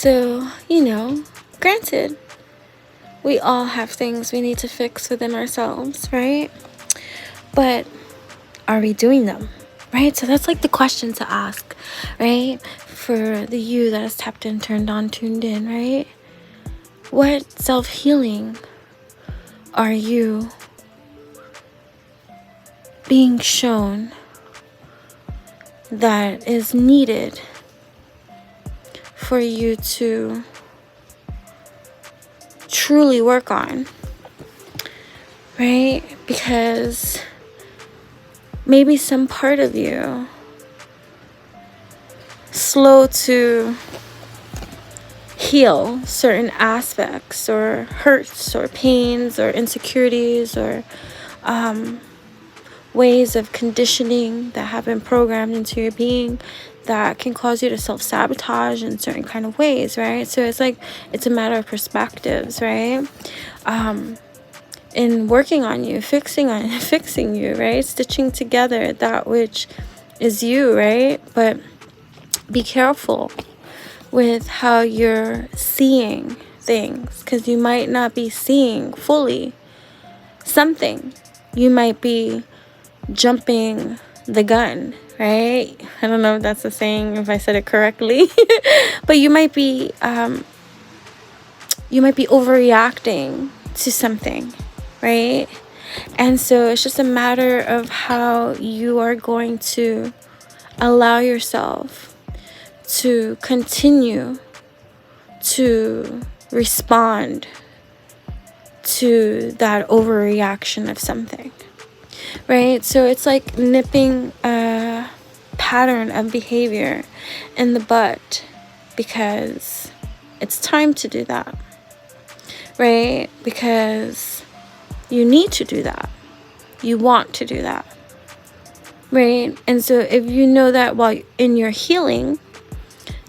So, granted, we all have things we need to fix within ourselves, right? But are we doing them, right? So that's like the question to ask, right? For the you that is tapped in, turned on, tuned in, right? What self-healing are you being shown that is needed for you to truly work on, right? Because maybe some part of you slow to heal certain aspects or hurts or pains or insecurities or ways of conditioning that have been programmed into your being that can cause you to self-sabotage in certain kind of ways, right? So it's a matter of perspectives, right? In working on you, fixing you, right? Stitching together that which is you, right? But be careful with how you're seeing things, because you might not be seeing fully something. You might be jumping the gun, right? I don't know if that's a saying, if I said it correctly. But you might be overreacting to something, right? And so it's just a matter of how you are going to allow yourself to continue to respond to that overreaction of something, right? So it's like nipping a pattern of behavior in the butt, because it's time to do that, right? Because you need to do that. You want to do that, right? And so if you know that while in your healing,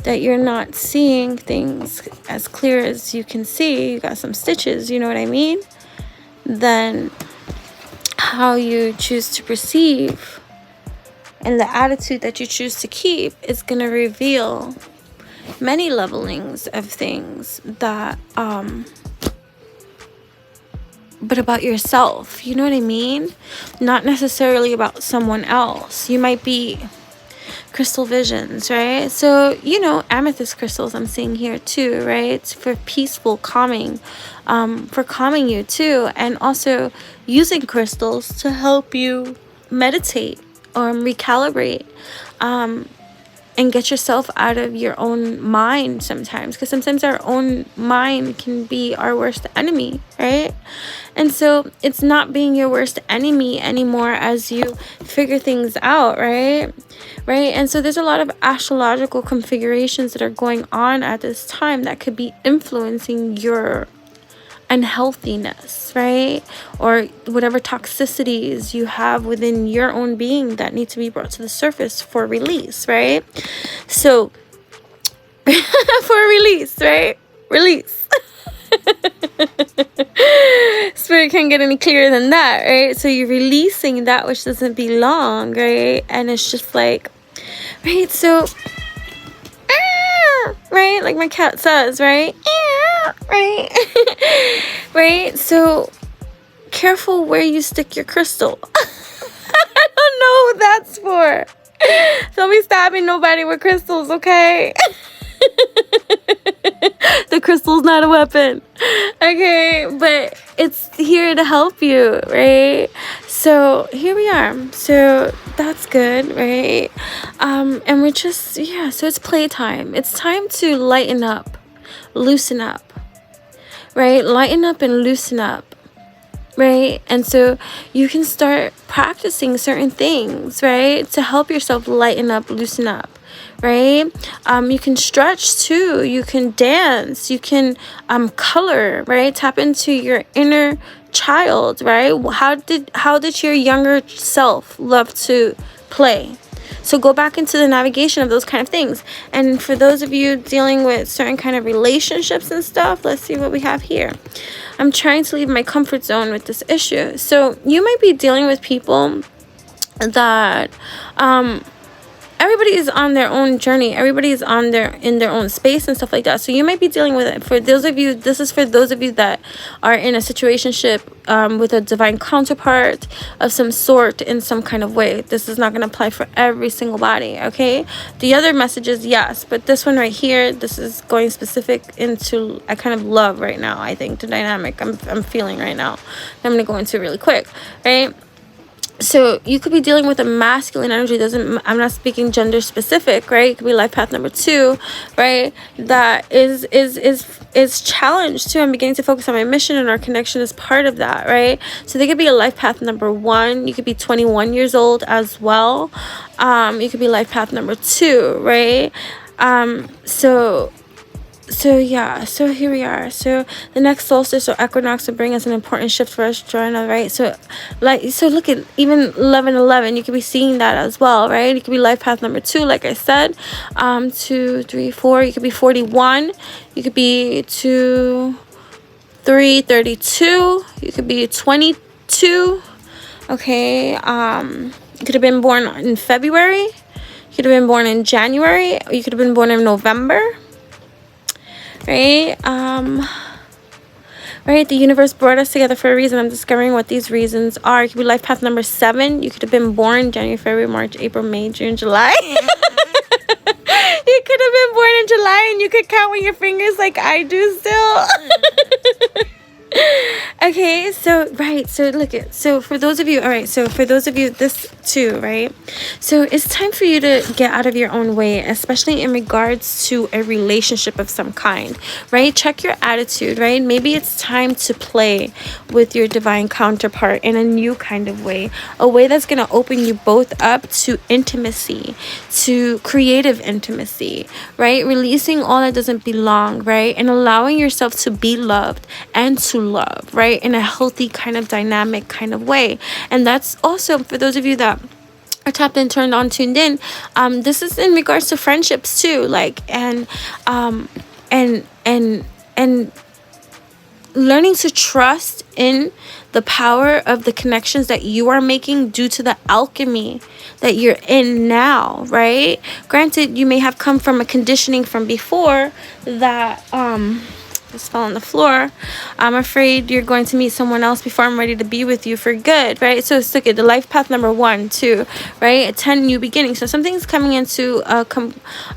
that you're not seeing things as clear as you can see, you got some stitches, you know what I mean? Then how you choose to perceive and the attitude that you choose to keep is going to reveal many levelings of things that, but about yourself, you know what I mean? Not necessarily about someone else. You might be crystal visions, right? So, amethyst crystals I'm seeing here too, right? It's for peaceful calming, for calming you too, and also using crystals to help you meditate or recalibrate, and get yourself out of your own mind sometimes, because sometimes our own mind can be our worst enemy, right? And so it's not being your worst enemy anymore as you figure things out, right? And so there's a lot of astrological configurations that are going on at this time that could be influencing your unhealthiness, right? Or whatever toxicities you have within your own being that need to be brought to the surface for release, right? So for release, right? Release. Spirit can't get any clearer than that, right? So you're releasing that which doesn't belong, right? And it's just like, right? So right, like my cat says, right? Right? Right? So careful where you stick your crystal. I don't know what that's for. Don't be stabbing nobody with crystals, okay? The crystal's not a weapon, okay? But it's here to help you, right? So here we are. So that's good, right? And we're just, so it's playtime. It's time to lighten up, loosen up, right? Lighten up and loosen up, right? And so you can start practicing certain things, right? To help yourself lighten up, loosen up, right? You can stretch too. You can dance. You can color, right? Tap into your inner child, right? How did your younger self love to play? So go back into the navigation of those kind of things. And for those of you dealing with certain kind of relationships and stuff, let's see what we have here. I'm trying to leave my comfort zone with this issue. So you might be dealing with people that everybody is on their own journey. Everybody is in their own space and stuff like that. So you might be dealing with it. For those of you, this is for those of you that are in a situationship with a divine counterpart of some sort in some kind of way. This is not going to apply for every single body, okay? The other messages, yes, but this one right here, this is going specific into, I kind of love right now, I think, the dynamic I'm feeling right now. I'm going to go into really quick, right? So you could be dealing with a masculine energy. I'm not speaking gender specific, right? It could be life path number 2, right? That is challenged too. I'm beginning to focus on my mission, and our connection is part of that, right? So they could be a life path number 1. You could be 21 years old as well. You could be life path number 2, right? So yeah, so here we are. So the next solstice or equinox will bring us an important shift for us, Joanna, right? So look at even 11:11. You could be seeing that as well, right? It could be life path number 2, like I said. 2, 3, 4. You could be 41. You could be 2, 3, 32. You could be 22. Okay. You could have been born in February. You could have been born in January. Or you could have been born in November. Right? Right? The universe brought us together for a reason. I'm discovering what these reasons are. It could be life path number 7. You could have been born January, February, March, April, May, June, July. You could have been born in July, and you could count with your fingers like I do still. Okay, so right, so look at, so for those of you, all right, so for those of you, this too, right? So it's time for you to get out of your own way, especially in regards to a relationship of some kind, right? Check your attitude, right? Maybe it's time to play with your divine counterpart in a new kind of way, a way that's going to open you both up to intimacy, to creative intimacy, right? Releasing all that doesn't belong, right? And allowing yourself to be loved and to love, right? In a healthy kind of dynamic kind of way. And that's also for those of you that are tapped in, turned on, tuned in. This is in regards to friendships too, like and learning to trust in the power of the connections that you are making due to the alchemy that you're in now, right? Granted, you may have come from a conditioning from before that just fell on the floor. I'm afraid you're going to meet someone else before I'm ready to be with you for good, right? So it's like the life path number 1, 2, right? A 10 new beginnings. So something's coming into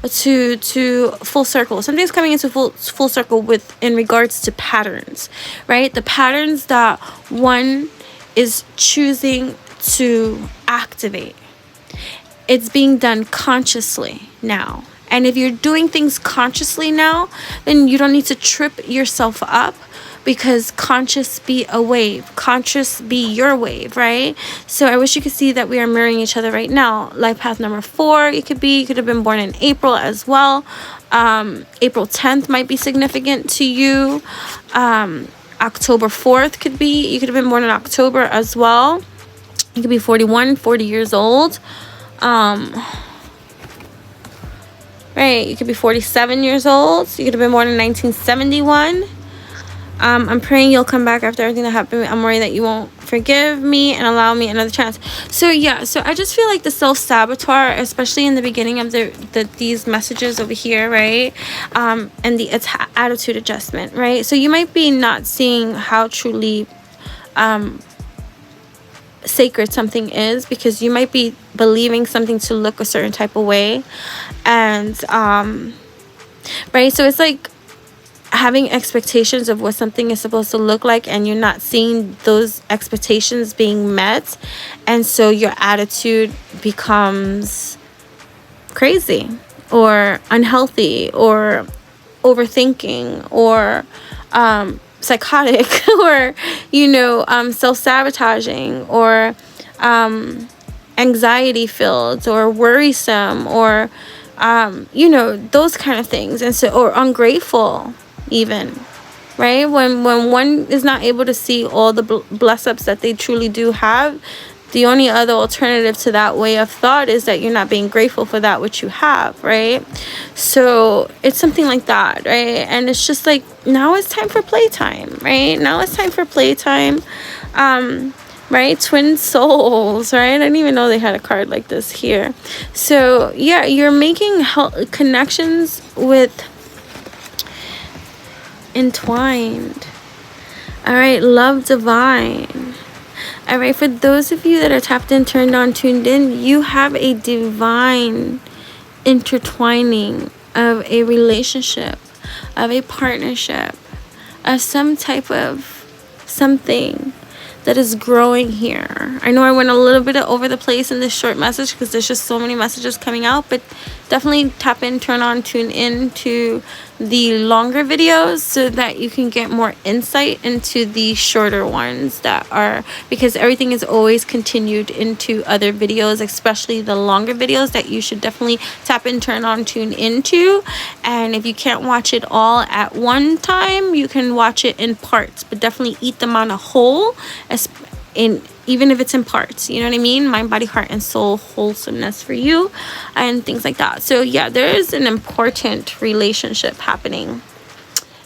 to full circle. Something's coming into full circle with in regards to patterns, right? The patterns that one is choosing to activate. It's being done consciously now. And if you're doing things consciously now, then you don't need to trip yourself up, because conscious be a wave, conscious be your wave, right? So I wish you could see that we are mirroring each other right now. Life path number 4, you could have been born in April as well. April 10th might be significant to you. October 4th you could have been born in October as well. You could be 41, 40 years old. Right, you could be 47 years old. You could have been born in 1971. I'm praying you'll come back after everything that happened. I'm worried that you won't forgive me and allow me another chance. So yeah, so I just feel like the self-saboteur, especially in the beginning of these messages over here, right? And the attitude adjustment, right? So you might be not seeing how truly sacred something is, because you might be believing something to look a certain type of way, and right, so it's like having expectations of what something is supposed to look like, and you're not seeing those expectations being met, and so your attitude becomes crazy or unhealthy or overthinking or psychotic or self-sabotaging or anxiety filled or worrisome or those kind of things, and so, or ungrateful even, right? When one is not able to see all the bless ups that they truly do have, the only other alternative to that way of thought is that you're not being grateful for that which you have, right? So it's something like that, right? And it's just like, now it's time for playtime, right? Now it's time for playtime. right? Twin souls, right? I didn't even know they had a card like this here. So yeah, you're making connections with entwined. All right, love divine. All right, for those of you that are tapped in, turned on, tuned in, you have a divine intertwining of a relationship, of a partnership, of some type of something that is growing here. I know I went a little bit over the place in this short message because there's just so many messages coming out, but definitely tap in, turn on, tune in to the longer videos so that you can get more insight into the shorter ones that are, because everything is always continued into other videos, especially the longer videos that you should definitely tap in, turn on, tune into. And if you can't watch it all at one time, you can watch it in parts, but definitely eat them on a whole, even if it's in parts, you know what I mean? Mind, body, heart, and soul wholesomeness for you and things like that. So yeah, there is an important relationship happening,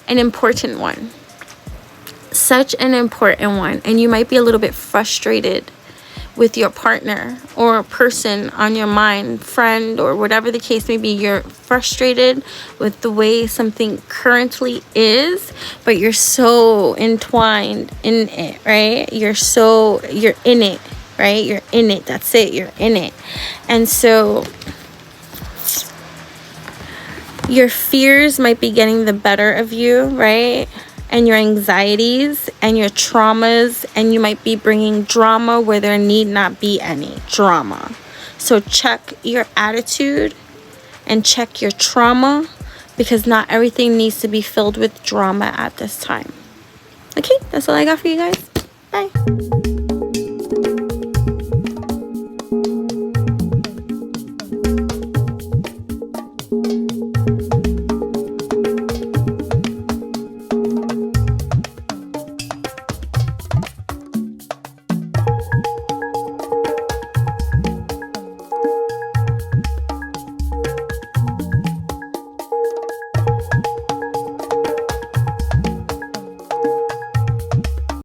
an important one, such an important one. And you might be a little bit frustrated with your partner or person on your mind, friend, or whatever the case may be. You're frustrated with the way something currently is, but you're so entwined in it, right? You're in it, right? You're in it. That's it. You're in it. And so your fears might be getting the better of you, right? And your anxieties and your traumas, and you might be bringing drama where there need not be any drama. So check your attitude and check your trauma, because not everything needs to be filled with drama at this time. Okay, that's all I got for you guys. Bye.